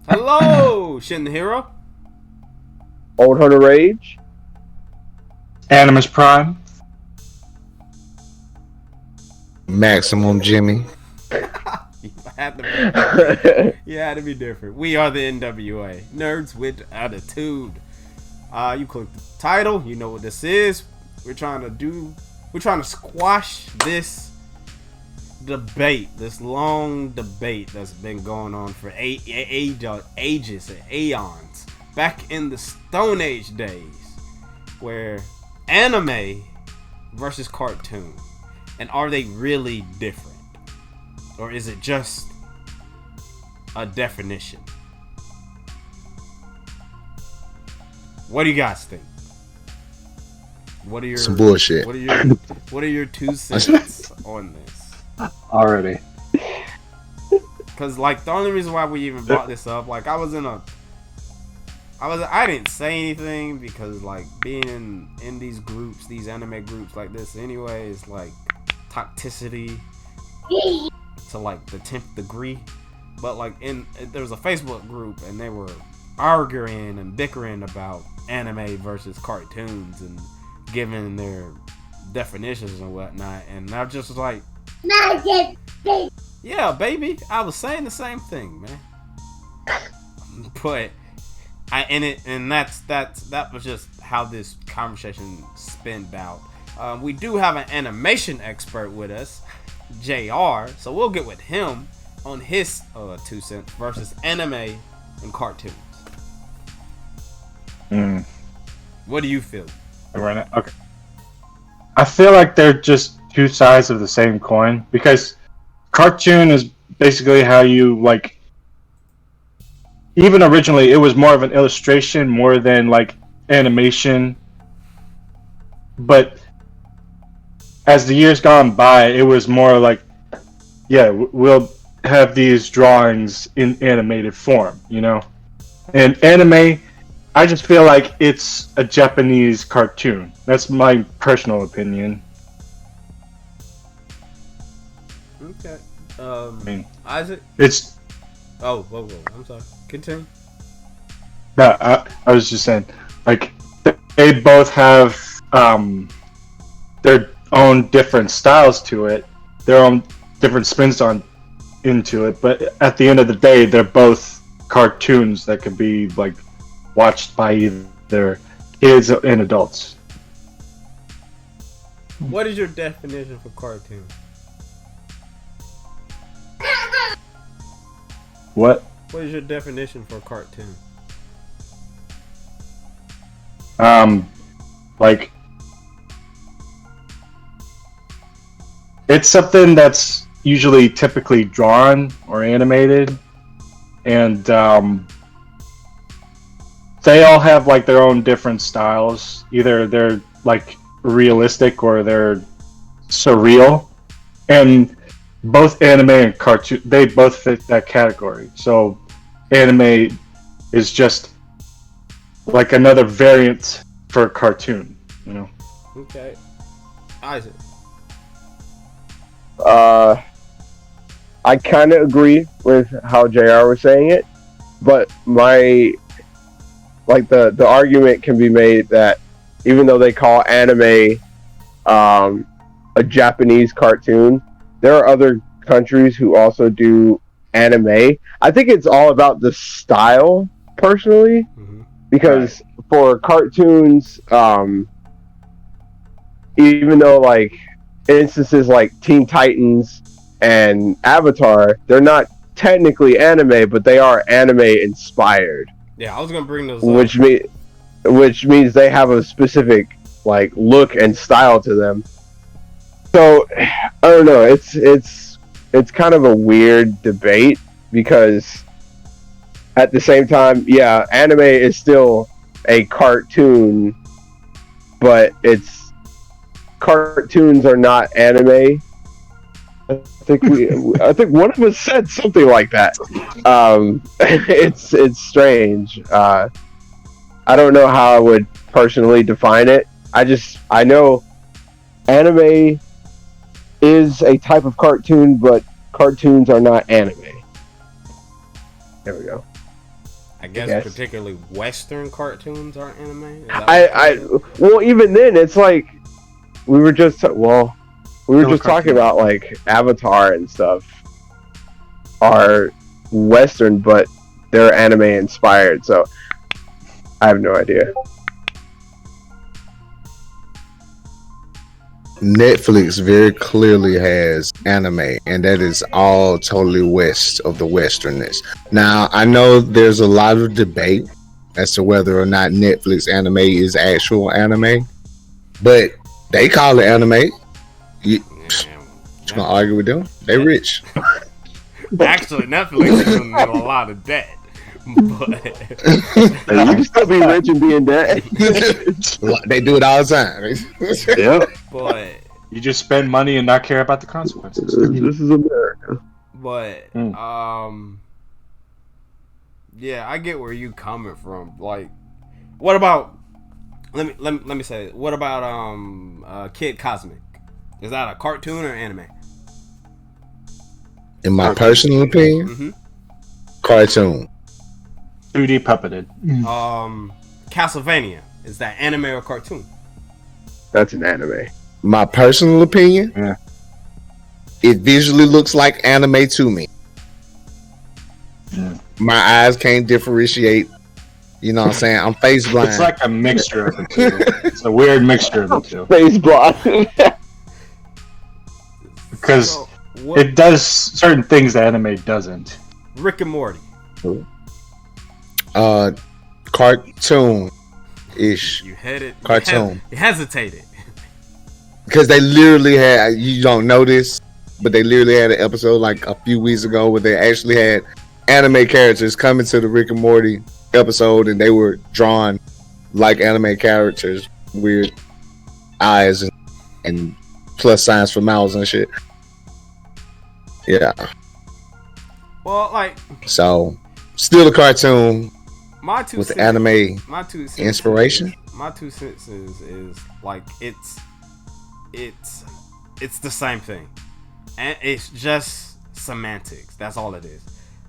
Hello, Shin the Hero. OldHunterRage. AnimusPrime. Maximum Jimmy. You had to be different. You had to be different. We are the N.W.A. Nerds with Attitude. You click the title. You know what this is. We're trying to squash this debate, this long debate that's been going on for ages and aeons. Back in the Stone Age days, where anime versus cartoon, and are they really different, or is it just a definition? What do you guys think? What are your Some bullshit. What are your 2 cents on this? Already. Because like the only reason why we even brought this up, like I didn't say anything because like being in these groups, these anime groups like this anyway, is like toxicity to like the 10th degree. But like there was a Facebook group and they were arguing and bickering about anime versus cartoons and giving their definitions and whatnot, and I just was like, yeah, baby, I was saying the same thing, man. But that was just how this conversation spinned out. We do have an animation expert with us, JR, so we'll get with him on his 2 cents versus anime and cartoons. What do you feel? Okay. I feel like they're just two sides of the same coin, because cartoon is basically how you like. Even originally, it was more of an illustration more than like animation. But as the years gone by, it was more like, yeah, we'll have these drawings in animated form, you know? And anime, I just feel like it's a Japanese cartoon. That's my personal opinion. Okay. I Isaac? Whoa. I'm sorry. Continue. No, I was just saying, like, they both have their own different styles to it, their own different spins into it, but at the end of the day, they're both cartoons that could be, like, watched by either kids and adults. What is your definition for cartoon? What? What is your definition for cartoon? Like, it's something that's usually typically drawn or animated, and they all have like their own different styles. Either they're like realistic or they're surreal, and both anime and cartoon, they both fit that category. So anime is just like another variant for a cartoon, you know. Okay. Isaac. I kind of agree with how JR was saying it, but the argument can be made that even though they call anime a Japanese cartoon, there are other countries who also do anime. I think it's all about the style, personally, because for cartoons, even though like instances like Teen Titans and Avatar, they're not technically anime, but they are anime inspired. Yeah, I was gonna bring those up. Which means they have a specific like look and style to them. So I don't know. It's kind of a weird debate, because at the same time, yeah, anime is still a cartoon, but cartoons are not anime. I think one of us said something like that. It's strange. I don't know how I would personally define it. I know anime is a type of cartoon, but cartoons are not anime. There we go. I guess Yes. particularly Western cartoons are anime. Is that Well, even then, it's like we were just talking cartoons. about like Avatar and stuff are Western, but they're anime inspired. So I have no idea. Netflix very clearly has anime, and that is all totally west of the westernness. Now, I know there's a lot of debate as to whether or not Netflix anime is actual anime, but they call it anime. You gonna argue with them? They rich. Actually, Netflix is in a lot of debt. But You can still be rich and be in debt. They do it all the time. Yeah, but You just spend money and not care about the consequences. this is America. Yeah, I get where you coming from. Like, what about? Let me say it. What about Kid Cosmic? Is that a cartoon or anime? In my personal opinion, cartoon. 2D puppeted. Castlevania, is that anime or cartoon? That's an anime. My personal opinion, Yeah. It visually looks like anime to me. Yeah. My eyes can't differentiate. You know what I'm saying? I'm face blind. It's like a mixture of the two. It's a weird mixture of the two. Face block. Because So, what, it does certain things that anime doesn't. Rick and Morty. Cartoon ish. You headed Cartoon. You hesitated. Because they literally had, you don't know this, but they literally had an episode like a few weeks ago where they actually had anime characters coming to the Rick and Morty episode, and they were drawn like anime characters, weird eyes and plus signs for mouths and shit. Yeah. Well, like, So, still a cartoon my two with cents, anime my 2 cents inspiration. My 2 cents is like it's the same thing, and it's just semantics. That's all it is.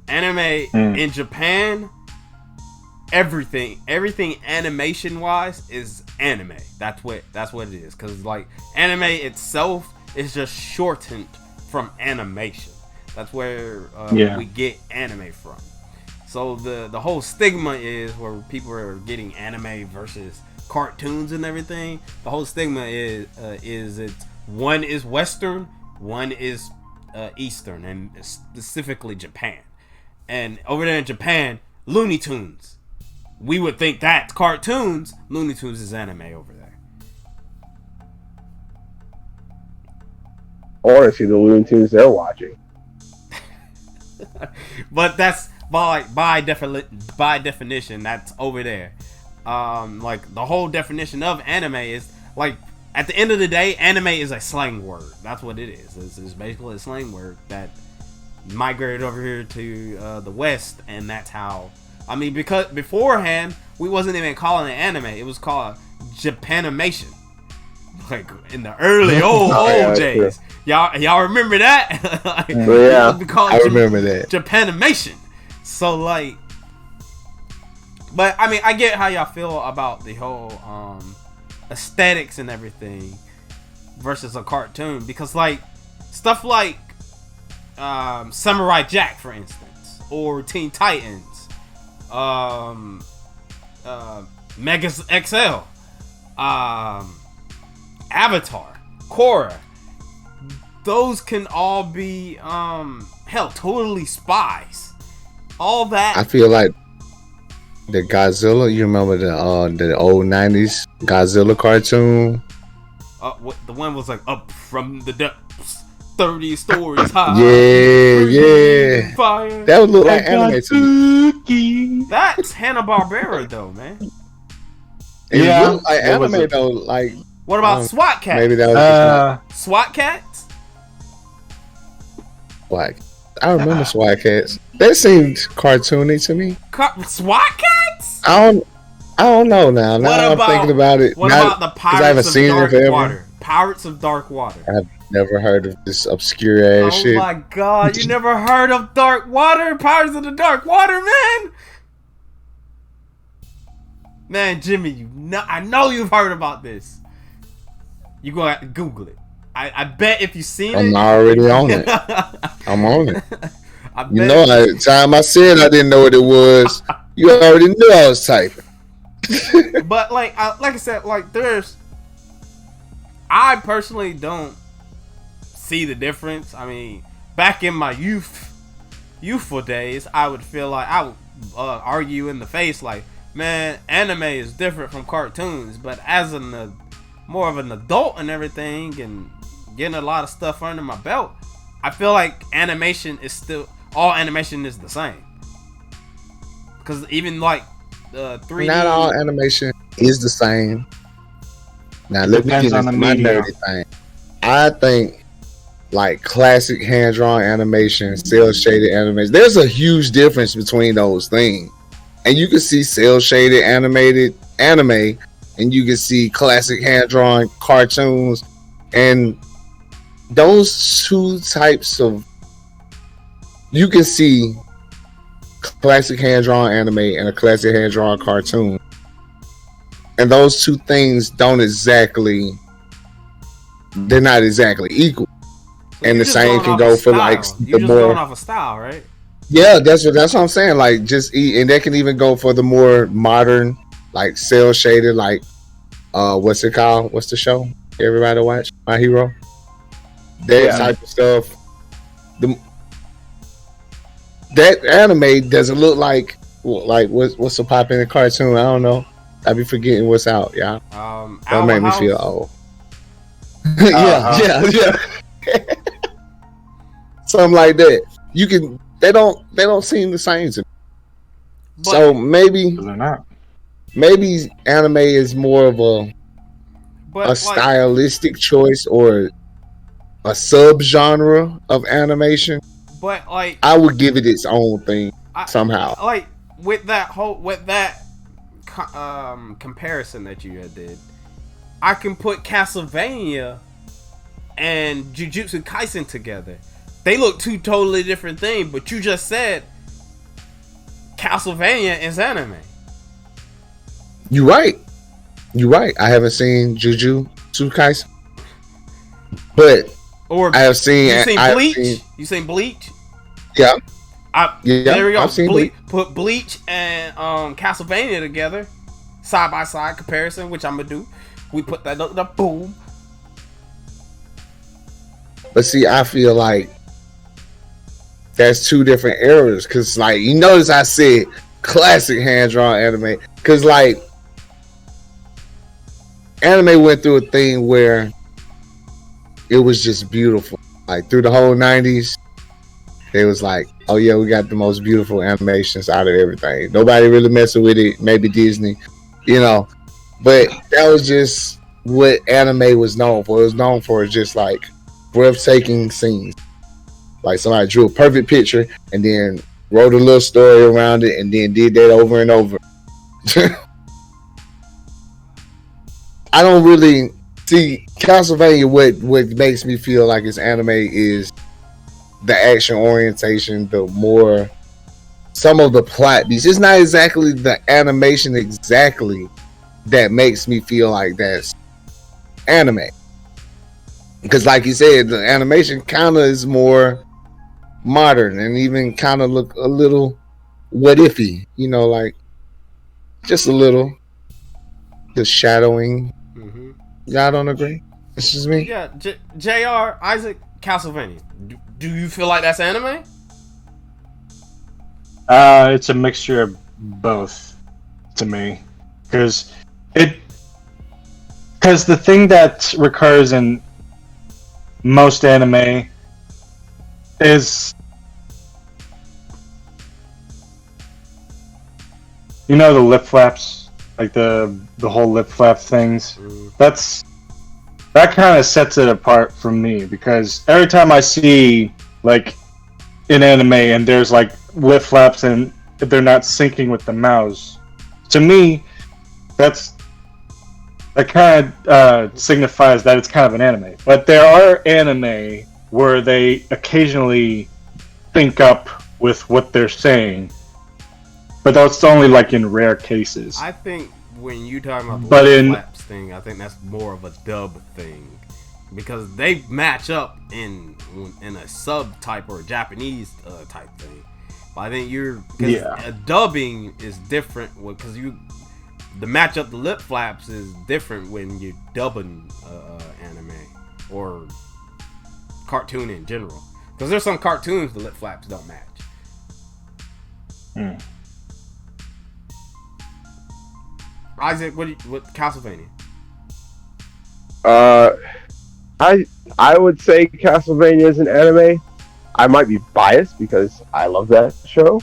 Anime in Japan, everything animation wise is anime. That's what it is. Cause like anime itself is just shortened from animation. That's where we get anime from. So the whole stigma is where people are getting anime versus cartoons and everything. The whole stigma is it's one is Western, one is Eastern, and specifically Japan. And over there in Japan, Looney Tunes, we would think that's cartoons. Looney Tunes is anime over there. Or see the Looney Tunes they're watching. But that's by definition, that's over there. Like the whole definition of anime is like, at the end of the day, anime is a slang word. That's what it is. It's basically a slang word that migrated over here to the West, and that's how. I mean, because beforehand we wasn't even calling it anime; it was called Japanimation. Like in the early old days, true. Y'all remember that? Like, yeah, I remember that Japanimation. So like, but I mean, I get how y'all feel about the whole aesthetics and everything versus a cartoon, because like stuff like Samurai Jack, for instance, or Teen Titans, Mega XL, Avatar, Korra, those can all be hell, totally spies. All that. I feel like the Godzilla. You remember the old '90s Godzilla cartoon? The one was like up from the depths, 30 stories high. Yeah. Fire. That would look like anime to me. That's Hanna-Barbera though, man. It looked like anime though. Like, what about SWAT Cats? Maybe that was SWAT Cats. SWAT. I remember SWAT Cats. That seemed cartoony to me. SWAT Cats? I don't know now. Now I'm thinking about it. What about the Pirates of Dark Water? Pirates of Dark Water. I've never heard of this obscure ass shit. Oh my god, you never heard of Dark Water? Pirates of the Dark Water, man? Man, Jimmy, I know you've heard about this. You go have to Google it. I bet if you've seen I'm it, already on it. I'm on it. I bet You know, the time I said I didn't know what it was, you already knew I was typing. But like I said, like I personally don't see the difference. I mean, back in my youthful days, I would feel like I would argue in the face like, man, anime is different from cartoons. But as more of an adult and everything, and getting a lot of stuff under my belt, I feel like all animation is the same. Because even like the 3D, not all animation is the same. Now let me get into my nerdy thing. I think like classic hand-drawn animation, cel-shaded animation, there's a huge difference between those things. And you can see cel-shaded animated anime, and you can see classic hand-drawn cartoons, and those two types of, you can see classic hand-drawn anime and a classic hand-drawn cartoon, and those two things they're not exactly equal. so and the same can go for like you're the just more going off of style, right? Yeah, that's what I'm saying. Like just and that can even go for the more modern, like cel shaded, like what's it called? What's the show everybody watch? My Hero. That type of stuff. That anime doesn't look like what's a popular cartoon. I don't know. I be forgetting what's out, y'all. That made me feel old. yeah. Something like that. They don't seem the same to me. But, so maybe They're not. Maybe anime is more of a stylistic choice or a subgenre of animation. But like I would give it its own thing somehow. Like with that comparison that you did, I can put Castlevania and Jujutsu Kaisen together. They look two totally different things, but you just said Castlevania is anime. You're right. I haven't seen Jujutsu Kaisen, but I have seen. You seen Bleach? You seen Bleach? Yeah. There we go. I've seen Bleach. Put Bleach and Castlevania together, side by side comparison, which I'm gonna do. We put that up, boom. But see, I feel like that's two different eras. Cause like you notice I said classic hand drawn anime. Cause like anime went through a thing where it was just beautiful. Like through the whole 90s, it was like, oh yeah, we got the most beautiful animations out of everything. Nobody really messing with it. Maybe Disney, But that was just what anime was known for. It was known for just like breathtaking scenes. Like somebody drew a perfect picture and then wrote a little story around it and then did that over and over. I don't really see Castlevania. What makes me feel like it's anime is the action orientation, some of the plot beats. It's not exactly the animation exactly that makes me feel like that's anime. Because like you said, the animation kind of is more modern and even kind of look a little what ify, like just a little. The shadowing. Mm-hmm. Y'all don't agree? This is me. Yeah, Jr. Isaac, Castlevania. Do you feel like that's anime? It's a mixture of both to me, because the thing that recurs in most anime is, the lip flaps, like the whole lip flap things. That kind of sets it apart from me, because every time I see like an anime and there's like lip flaps and they're not syncing with the mouths, to me that kind of signifies that it's kind of an anime. But there are anime where they occasionally sync up with what they're saying, but that's only like in rare cases. I think when you talking about the But lip in flaps thing, I think that's more of a dub thing because they match up in a sub type or a Japanese type thing. But I think a dubbing is different because the matchup the lip flaps is different when you're dubbing anime or cartoon in general. Because there's some cartoons the lip flaps don't match. Isaac, what Castlevania? I would say Castlevania is an anime. I might be biased because I love that show,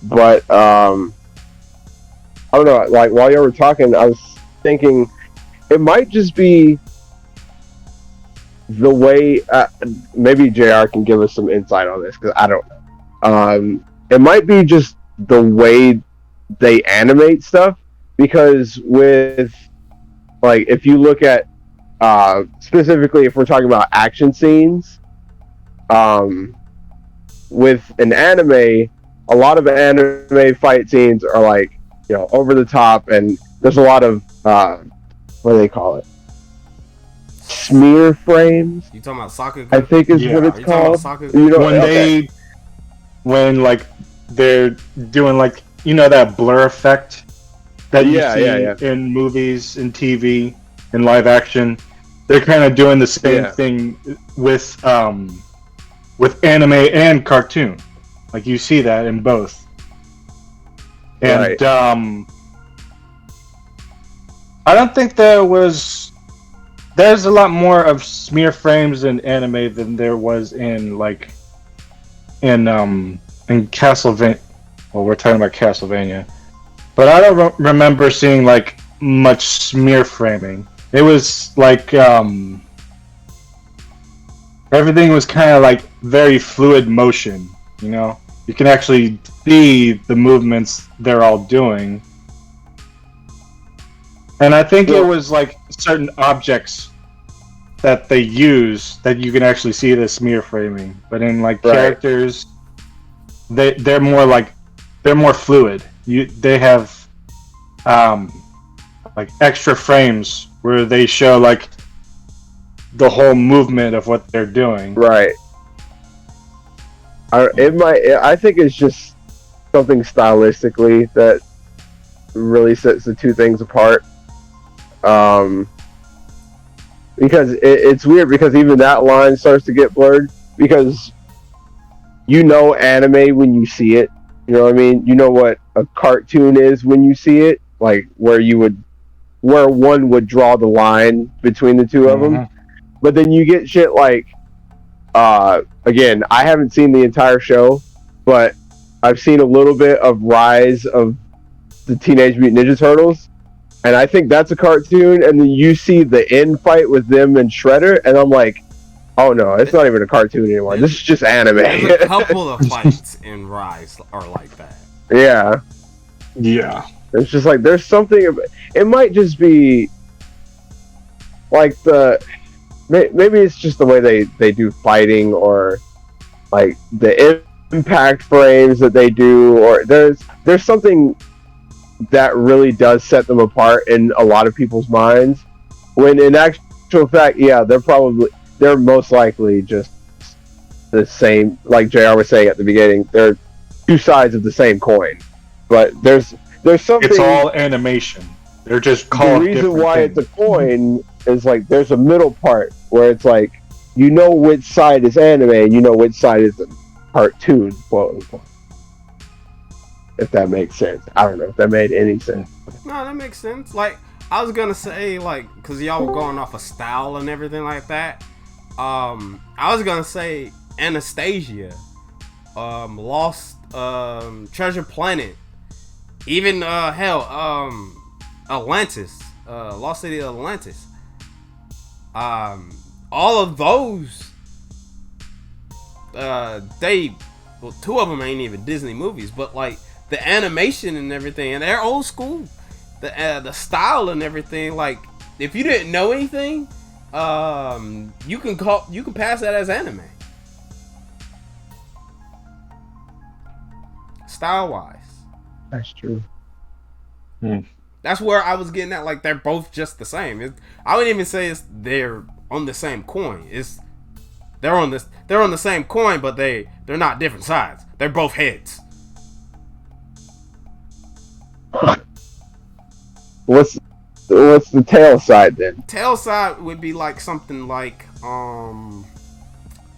but I don't know. Like while you were talking, I was thinking it might just be the way. Maybe JR can give us some insight on this because I don't know. It might be just the way they animate stuff because with like if you look at specifically if we're talking about action scenes, with an anime, a lot of anime fight scenes are like over the top, and there's a lot of what do they call it? Smear frames. You talking about Sakuga? I think is what it's called. When like they're doing like that blur effect that you see in movies, in TV, in live action, they're kind of doing the same thing with anime and cartoon. Like you see that in both. And I don't think there's a lot more of smear frames in anime than there was in Castlevania. Well, we're talking about Castlevania, but I don't remember seeing like much smear framing. It was like everything was kind of like very fluid motion. You can actually see the movements they're all doing. And I think it was like certain objects that they use that you can actually see the smear framing. But in like characters, they're more fluid. They have like extra frames where they show like the whole movement of what they're doing. Right. I think it's just something stylistically that really sets the two things apart. Because it's weird because even that line starts to get blurred because anime when you see it. You know what I mean? You know what a cartoon is when you see it, like where one would draw the line between the two of them. But then you get shit like, again, I haven't seen the entire show, but I've seen a little bit of Rise of the Teenage Mutant Ninja Turtles, and I think that's a cartoon, and then you see the end fight with them and Shredder, and I'm like, oh no, it's not even a cartoon anymore. This is just anime. There's a couple of fights in Rise are like that. Yeah. It's just like there's something. It might just be like maybe it's just the way they do fighting, or like the impact frames that they do, or there's something that really does set them apart in a lot of people's minds. When in actual fact, they're most likely just the same. Like JR was saying at the beginning, they're two sides of the same coin. But there's something. It's all animation. They're just called. The reason why it's a coin is like there's a middle part where it's like which side is anime and which side is a cartoon, quote unquote. If that makes sense. I don't know if that made any sense. No, that makes sense. Like I was gonna say, like, because y'all were going off of style and everything like that. I was gonna say Anastasia, Lost, Treasure Planet, even Atlantis, Lost City of Atlantis. All of those, two of them ain't even Disney movies, but like the animation and everything, and they're old school. The style and everything. Like if you didn't know anything, you can pass that as anime. Style wise. That's true. That's where I was getting at. Like they're both just the same. I wouldn't even say they're on the same coin. They're on the same coin, but they're not different sides. They're both heads. What's the tail side then? Tail side would be like something like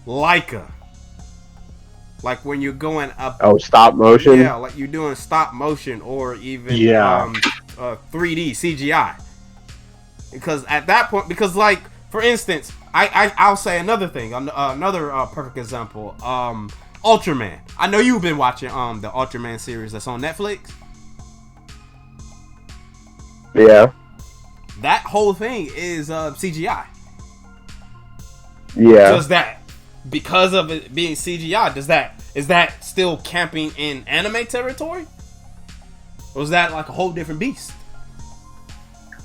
Leica. Like when you're going up. Oh, stop motion. Yeah, like you're doing stop motion or even 3D CGI. Because at that point, like for instance, I'll say another thing, another perfect example. Ultraman. I know you've been watching the Ultraman series that's on Netflix. Yeah. That whole thing is CGI. Yeah. Because of it being CGI, is that still camping in anime territory? Or is that like a whole different beast?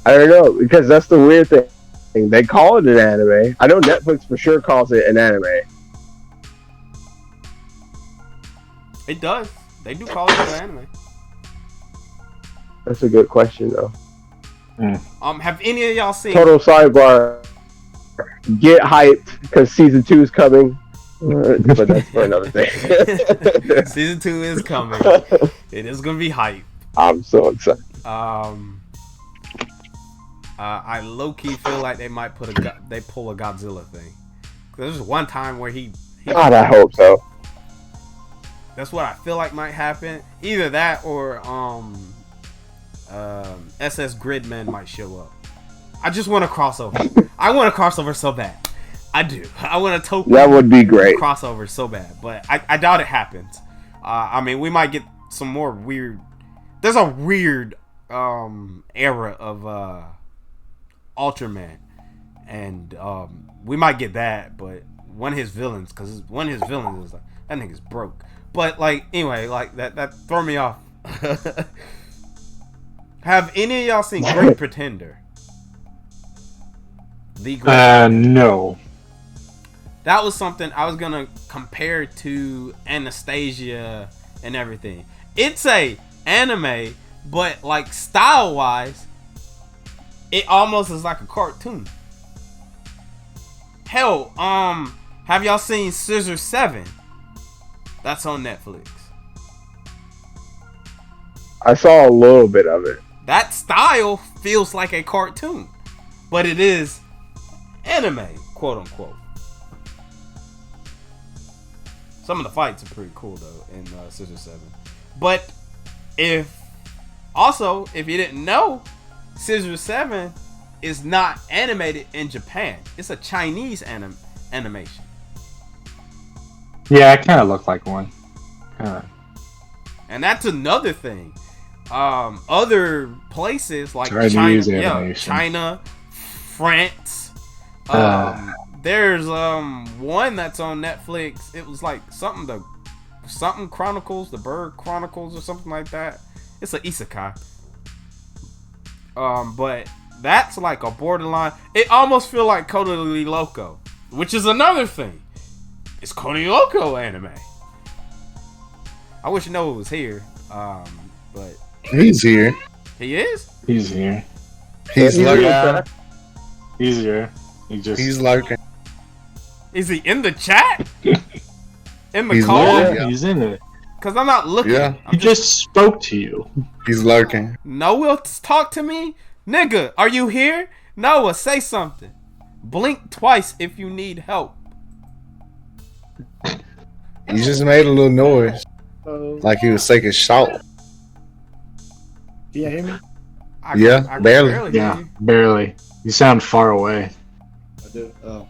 I don't know, because that's the weird thing. They call it an anime. I know Netflix for sure calls it an anime. It does. They do call it an anime. That's a good question, though. Have any of y'all seen? Total sidebar. Get hyped because season 2 is coming. But that's for another thing. Season 2 is coming. It is gonna be hype. I'm so excited. I low key feel like they might pull a Godzilla thing. There's one time where he God, I hope so. That's what I feel like might happen. Either that or SS Gridman might show up. I just want a crossover. I want a crossover so bad. I do. I want a token. That would be great. Crossover so bad, but I doubt it happens. I mean, we might get some more weird. There's a weird era of Ultraman, and we might get that. But one of his villains, is like that nigga's broke. But like anyway, like that throw me off. Have any of y'all seen Great Pretender? The Great No. That was something I was gonna compare to Anastasia and everything. It's a anime, but like style wise, it almost is like a cartoon. Hell, have y'all seen Scissor 7? That's on Netflix. I saw a little bit of it. That style feels like a cartoon, but it is anime, quote unquote. Some of the fights are pretty cool though in Scissor 7. But if you didn't know, Scissor 7 is not animated in Japan. It's a Chinese animation. Yeah, it kind of looked like one. And that's another thing. Other places like Chinese China, animation. China, France. There's one that's on Netflix. It was like something Chronicles, the Bird Chronicles or something like that. It's an isekai. But that's like a borderline. It almost feel like Cody Loco, which is another thing. It's Cody Loco anime. I wish Noah was here. But he's here. He is. He's here. He's lurking. He's here. He's lurking. Is he in the chat? In the He's call? lurking. Yeah, he's in it. Cause I'm not looking. Yeah. He just spoke to you. He's lurking. Noah, talk to me, nigga. Are you here? Noah, say something. Blink twice if you need help. He just made a little noise, like he was taking salt. Can you hear me? I barely. hear Yeah, you. barely. You sound far away. I do. Oh,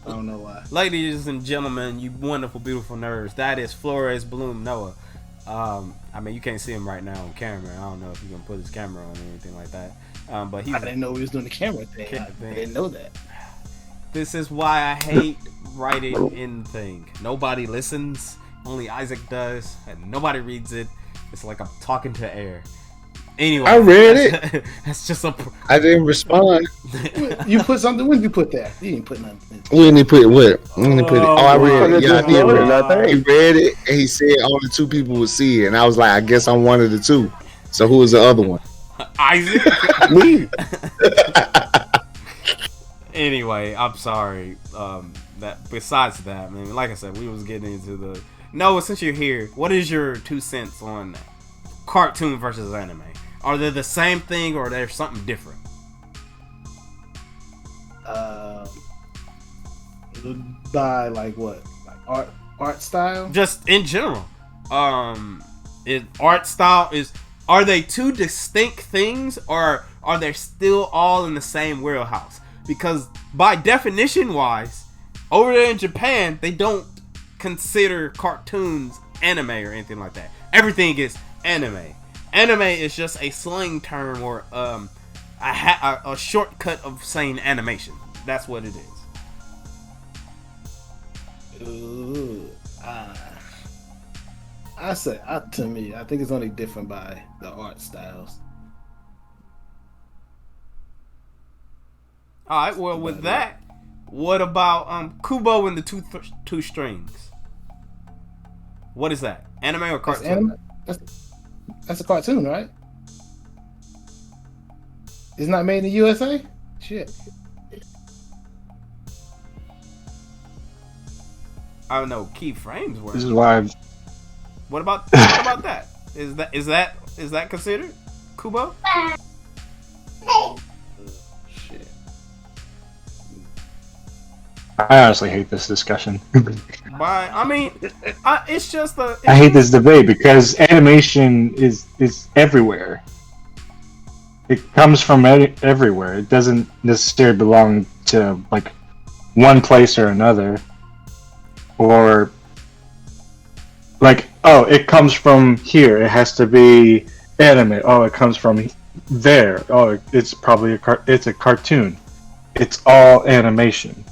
I don't know why. Ladies and gentlemen, you wonderful, beautiful nerds. That is Flores Bloom Noah. I mean, you can't see him right now on camera. I don't know if he's gonna put his camera on or anything like that. But I didn't know he was doing the camera thing. I didn't know that. This is why I hate writing in thing. Nobody listens. Only Isaac does, and nobody reads it. It's like I'm talking to air. Anyway, I read it. That's just a. I didn't respond. You put something. When did you put that? You didn't put nothing. When did he put what? When did he put it? Oh, I read it. Yeah, I did read Wow. it. He read it and he said only 2 people would see it, and I was like, I guess I'm one of the 2. So who was the other one? Isaac. Me. Anyway, I'm sorry. That besides that, man, like I said, we was getting into the Noah. Since you're here, what is your 2 cents on cartoon versus anime? Are they the same thing, or are there something different? By like what? Like art style? Just in general. Is art style are they 2 distinct things, or are they still all in the same wheelhouse? Because by definition wise, over there in Japan, they don't consider cartoons anime or anything like that. Everything is anime. Anime is just a slang term, or a shortcut of saying animation. That's what it is. Ooh, I say, to me, I think it's only different by the art styles. All right. Well, with that, what about Kubo and the two strings? What is that? Anime or cartoon? That's a cartoon, right? It's not made in the USA? Shit. I don't know. Key frames were. This is why What about that? Is that considered Kubo? Shit. I honestly hate this discussion. I mean, it's just a. I hate this debate because animation is everywhere. It comes from everywhere. It doesn't necessarily belong to like one place or another, or like, oh, it comes from here. It has to be anime. Oh, it comes from there. Oh, it's probably it's a cartoon. It's all animation.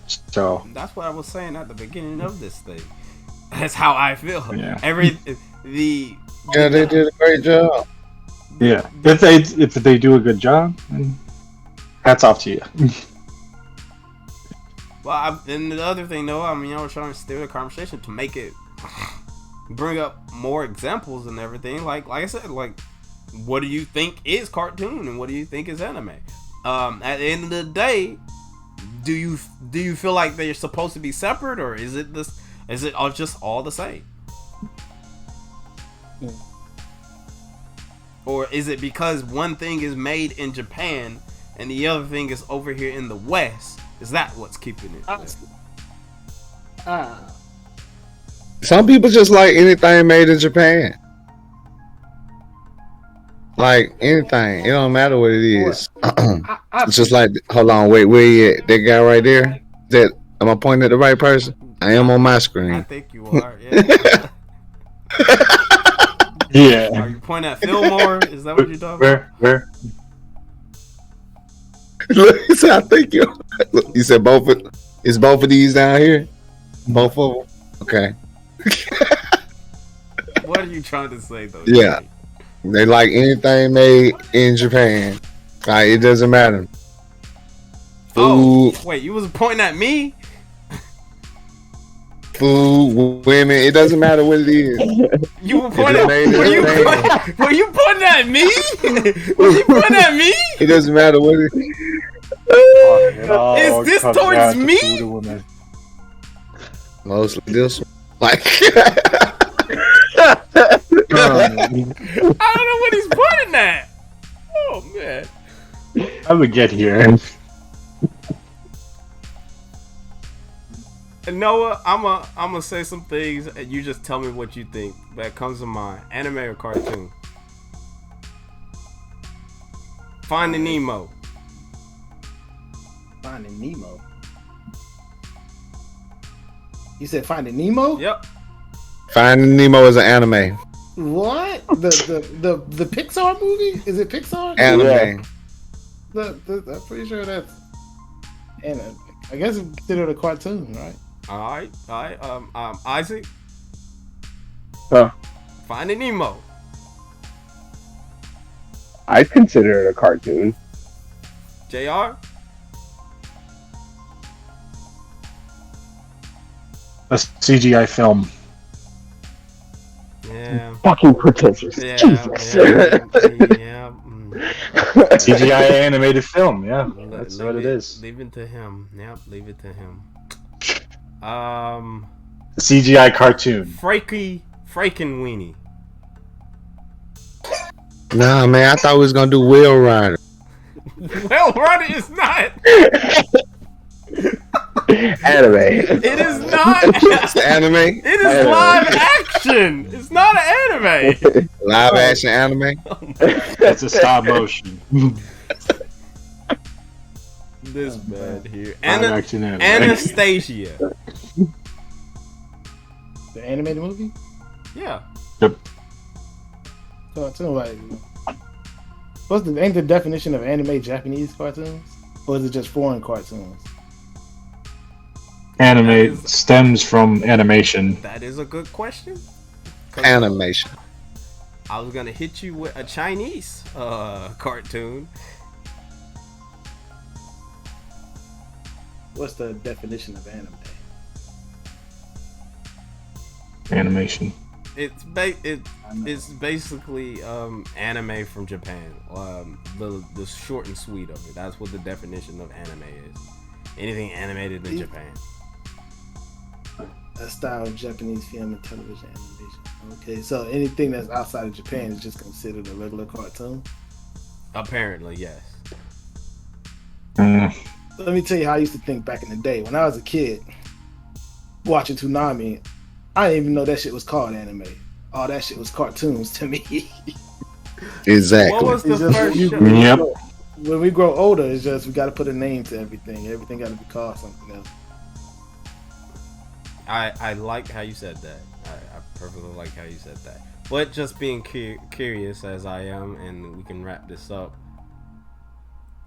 So That's what I was saying at the beginning of this thing. That's how I feel. Yeah. Yeah, they did a great job. yeah, if they do a good job, then hats off to you. Well, and the other thing, though, I mean, I was trying to steer the conversation to make it bring up more examples and everything. Like I said, like, what do you think is cartoon and what do you think is anime? At the end of the day, do you feel like they're supposed to be separate, or is it all just all the same? Or is it because one thing is made in Japan and the other thing is over here in the West? Is that what's keeping it? Some people just like anything made in Japan. Like anything, it don't matter what it is. It's just like, hold on, wait, where you at? That guy right there? Am I pointing at the right person? I am on my I screen. think you are. Yeah. Yeah. Are you pointing at Fillmore? Is that what you're talking about? Where? Look, he said, I think you. Look, you said both of these down here? Both of them? Okay. What are you trying to say, though? Yeah. They like anything made in Japan. Like, it doesn't matter. Food, Wait, you was pointing at me? women, it doesn't matter what it is. You were pointing made at in were you pointing at me? Was you pointing at me? It doesn't matter what it is. Is this comes towards down to me? food or women. Mostly this one. Like, I don't know what he's pointing at. Oh man. I would get here. And Noah, I'm gonna say some things, and you just tell me what you think that comes to mind. Anime or cartoon? Finding Nemo. Finding Nemo. You said Finding Nemo? Yep. Finding Nemo is an anime. What? The Pixar movie? Is it Pixar? Anime. I'm pretty sure that's. And I guess it's considered a cartoon, right? All right. Isaac. Huh. Finding Nemo. I'd consider it a cartoon. JR. A CGI film. Yeah. Fucking pretentious. Yeah. Jesus. Yeah. CGI animated film. Yeah, that's Leave what it is. Leave it to him. Yep, leave it to him. CGI cartoon. Freaking Weenie. Nah, man, I thought we was gonna do Wheel Rider. Well, Ronnie is not. Anime. It is not. It's anime. It is live action. It's not an anime. Live action anime. It's a stop motion. This bad here. Live action anime. Anastasia. The animated movie? Yeah. Yep. Cartoon, like, ain't the definition of anime Japanese cartoons? Or is it just foreign cartoons? Anime stems from animation. That is a good question. Animation. I was gonna hit you with a Chinese cartoon. What's the definition of anime? Animation. It's basically anime from Japan. The short and sweet of it. That's what the definition of anime is. Anything animated in Japan. A style of Japanese film and television animation. Okay, so anything that's outside of Japan is just considered a regular cartoon? Apparently, yes. Let me tell you how I used to think back in the day. When I was a kid, watching Toonami, I didn't even know that shit was called anime. All that shit was cartoons to me. Exactly. What was the first show? Yep. When we grow older, it's just we got to put a name to everything. Everything got to be called something else. I like how you said that. I perfectly like how you said that. But just being curious as I am, and we can wrap this up.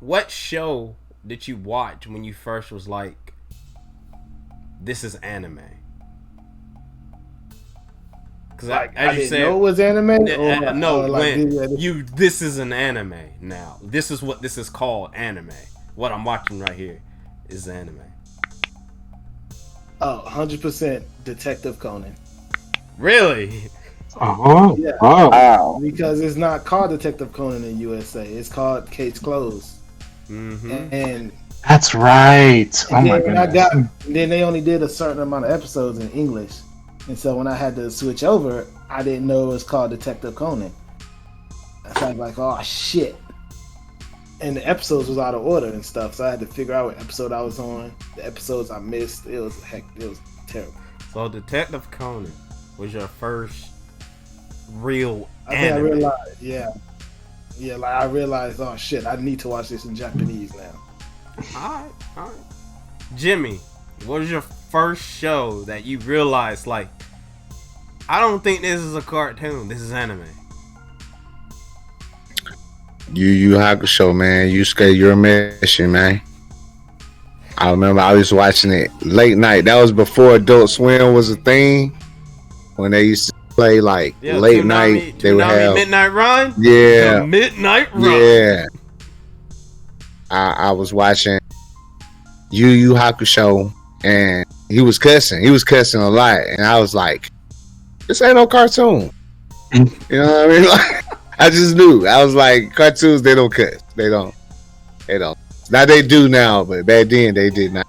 What show did you watch when you first was like, this is anime? Because Like, as I you didn't said, know it was anime? this is an anime now. This is what this is called, anime. What I'm watching right here is anime. Oh, 100% Detective Conan. Really? Oh, Yeah. wow. Wow. Because it's not called Detective Conan in USA. It's called Case Closed. Mm-hmm. And That's right. Oh my then when goodness. then they only did a certain amount of episodes in English. And so when I had to switch over, I didn't know it was called Detective Conan. So I was like, oh shit. And the episodes was out of order and stuff, so I had to figure out what episode I was on, the episodes I missed. It was terrible. So Detective Conan was your first real I think I anime. realized, like I realized, oh shit, I need to watch this in Japanese now. Alright. Jimmy, what was your first show that you realized, like, I don't think this is a cartoon, this is anime? Yu Hakusho, man. You're a mission, man. I remember I was watching it late night. That was before Adult Swim was a thing. When they used to play like late night, they would have Midnight Run. Yeah, The Midnight Run. yeah. I was watching Yu Hakusho, and he was cussing. He was cussing a lot, and I was like, "This ain't no cartoon." You know what I mean? Like, I just knew. I was like, cartoons, they don't cuss. They don't. Now they do now, but back then they did not.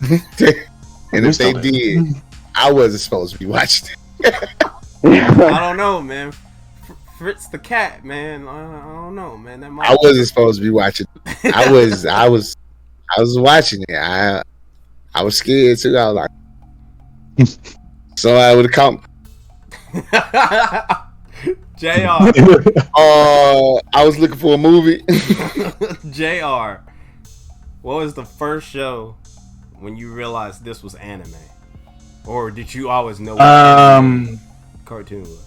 And if they did, I wasn't supposed to be watching it. I don't know, man. Fritz the cat, man. I don't know, man. That might... I wasn't supposed to be watching it. I was watching it. I was scared too. I was like, so I would have come. JR. I was looking for a movie. JR. What was the first show when you realized this was anime? Or did you always know what cartoon was?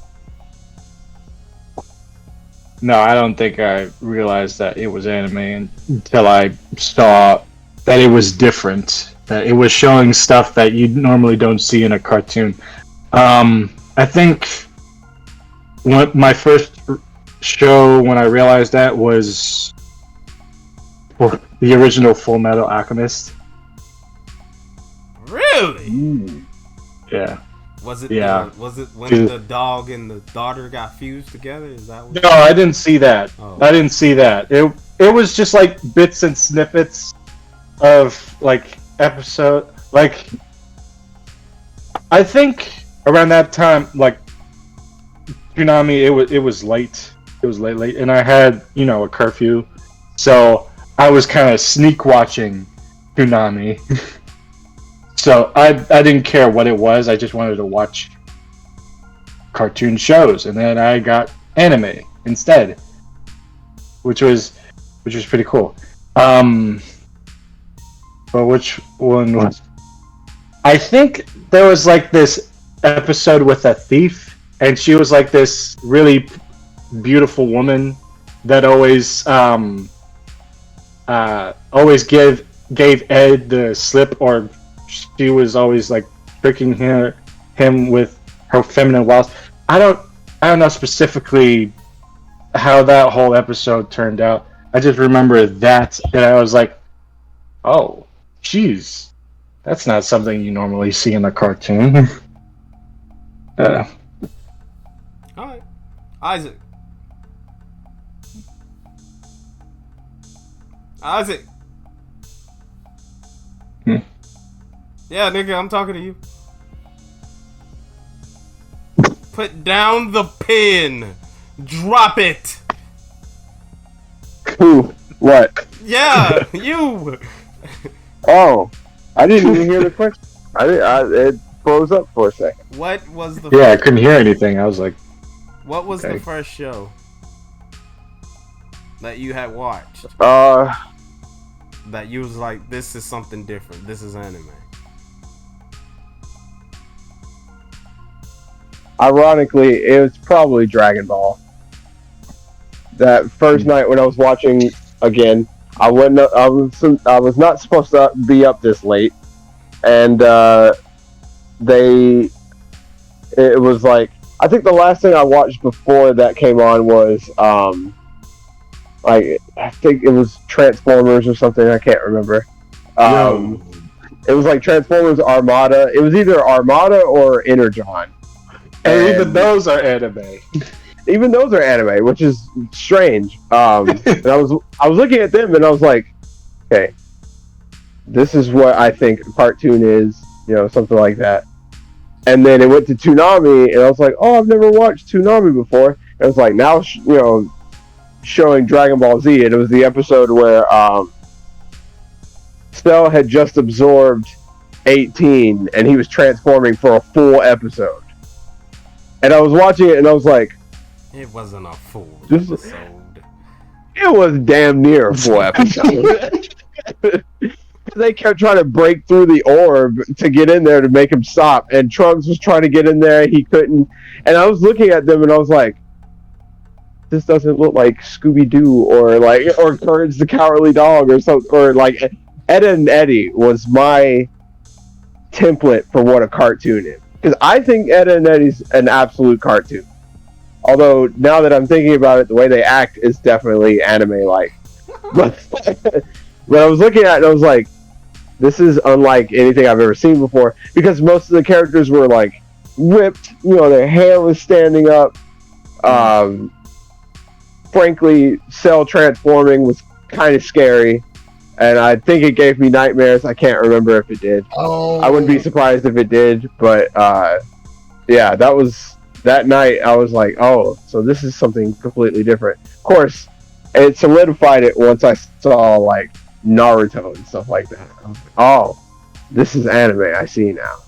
No, I don't think I realized that it was anime until I saw that it was different. That it was showing stuff that you normally don't see in a cartoon. I think my first show when I realized that was the original Full Metal Alchemist. Really? Yeah. Was it? Yeah. Was it when the dog and the daughter got fused together? Is that what? No, I didn't see that. Oh. I didn't see that. It was just like bits and snippets of like episode. Like, I think around that time, like Tsunami, it was late. It was late, and I had a curfew, so I was kind of sneak watching Tsunami. So I didn't care what it was. I just wanted to watch cartoon shows, and then I got anime instead, which was pretty cool. But which one was? I think there was like this episode with a thief, and she was like this really beautiful woman that always gave Ed the slip, or she was always like tricking him with her feminine wiles. I don't know specifically how that whole episode turned out. I just remember that, and I was like, oh, jeez, that's not something you normally see in a cartoon. All right, Isaac. Yeah, nigga, I'm talking to you. Put down the pen. Drop it. Who? What? Yeah, you. Oh, I didn't even hear the question. It froze up for a second. What was the? Yeah, I couldn't hear anything. I was like, what was okay. the first show that you had watched? That you was like, this is something different. This is anime. Ironically, it was probably Dragon Ball. That first night when I was watching again, I was not supposed to be up this late, and it was like, I think the last thing I watched before that came on was I think it was Transformers or something. I can't remember. It was like Transformers Armada. It was either Armada or Energon. and even those are anime. Even those are anime, which is strange. And I was looking at them and I was like, okay, this is what I think a cartoon is, something like that. And then it went to Toonami, and I was like, oh, I've never watched Toonami before. And it was like, now, showing Dragon Ball Z, and it was the episode where Cell had just absorbed 18, and he was transforming for a full episode. And I was watching it, and I was like, it wasn't a full episode. It was damn near a full episode. They kept trying to break through the orb to get in there to make him stop, and Trunks was trying to get in there, he couldn't. And I was looking at them, and I was like, this doesn't look like Scooby-Doo or Courage the Cowardly Dog or something, or like Ed and Eddie was my template for what a cartoon is. Because I think Ed and Eddie's an absolute cartoon. Although now that I'm thinking about it, the way they act is definitely anime-like. But I was looking at it and I was like, this is unlike anything I've ever seen before. Because most of the characters were like whipped, their hair was standing up. Frankly, Cell transforming was kind of scary, and I think it gave me nightmares. I can't remember if it did. Oh. I wouldn't be surprised if it did, but yeah, that night I was like, oh, so this is something completely different. Of course, it solidified it once I saw like Naruto and stuff like that. I was like, oh, this is anime. I see now.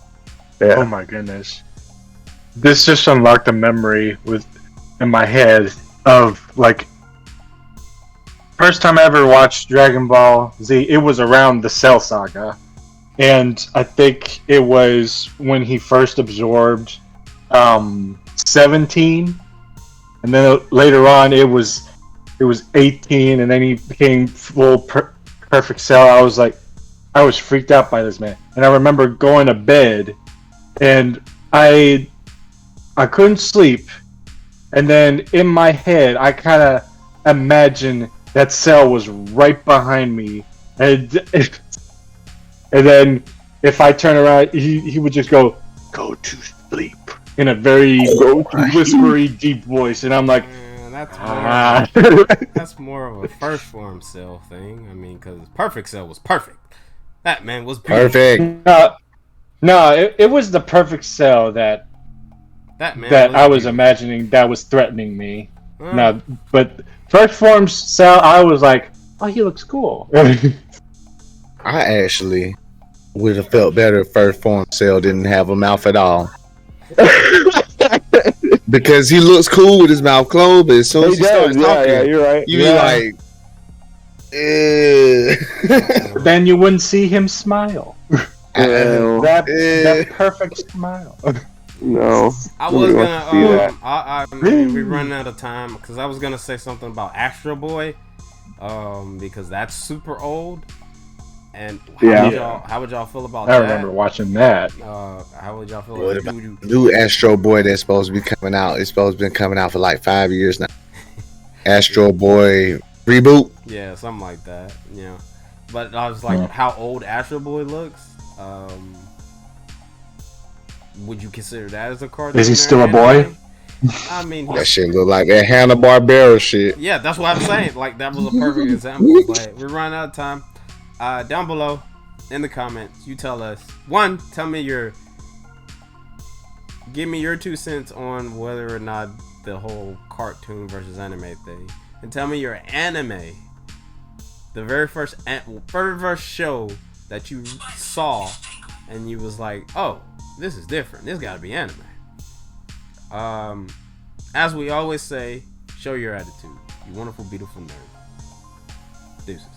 Yeah. Oh my goodness. This just unlocked a memory in my head of like first time I ever watched Dragon Ball Z. It was around the Cell Saga, and I think it was when he first absorbed 17, and then later on it was 18, and then he became full perfect Cell. I was freaked out by this man, and I remember going to bed, and I couldn't sleep. And then in my head, I kind of imagined that Cell was right behind me, and then if I turn around, he would just go to sleep in a very whispery, deep voice, and I'm like, Man, that's ah. that's more of a first form cell thing. I mean, because Perfect Cell was perfect. That man was beautiful. Perfect. No, it was the perfect cell that I was imagining that was threatening me. No, but first form cell, I was like, oh, he looks cool. I actually would have felt better if First Form Cell didn't have a mouth at all. Because he looks cool with his mouth closed, but as soon as he starts talking, you're right. you be like, then you wouldn't see him smile. That perfect smile. No. I was gonna we're running out of time because I was gonna say something about Astro Boy, because that's super old. And how would y'all feel about that? I remember watching that. How would y'all feel about new Astro Boy that's supposed to be coming out? It's supposed to be coming out for like 5 years now. Astro Boy reboot. Yeah, something like that. Yeah, but I was like, how old Astro Boy looks. Would you consider that as a cartoon? Is he still a boy? I mean, that shit look like that Hanna-Barbera shit. Yeah, that's what I'm saying. Like, that was a perfect example. But we're running out of time. Down below in the comments, you tell us. One, give me your 2 cents on whether or not the whole cartoon versus anime thing, and tell me your anime. The very first show that you saw, and you was like, oh, this is different. This gotta be anime. As we always say, show your attitude. You wonderful, beautiful nerd. Deuces.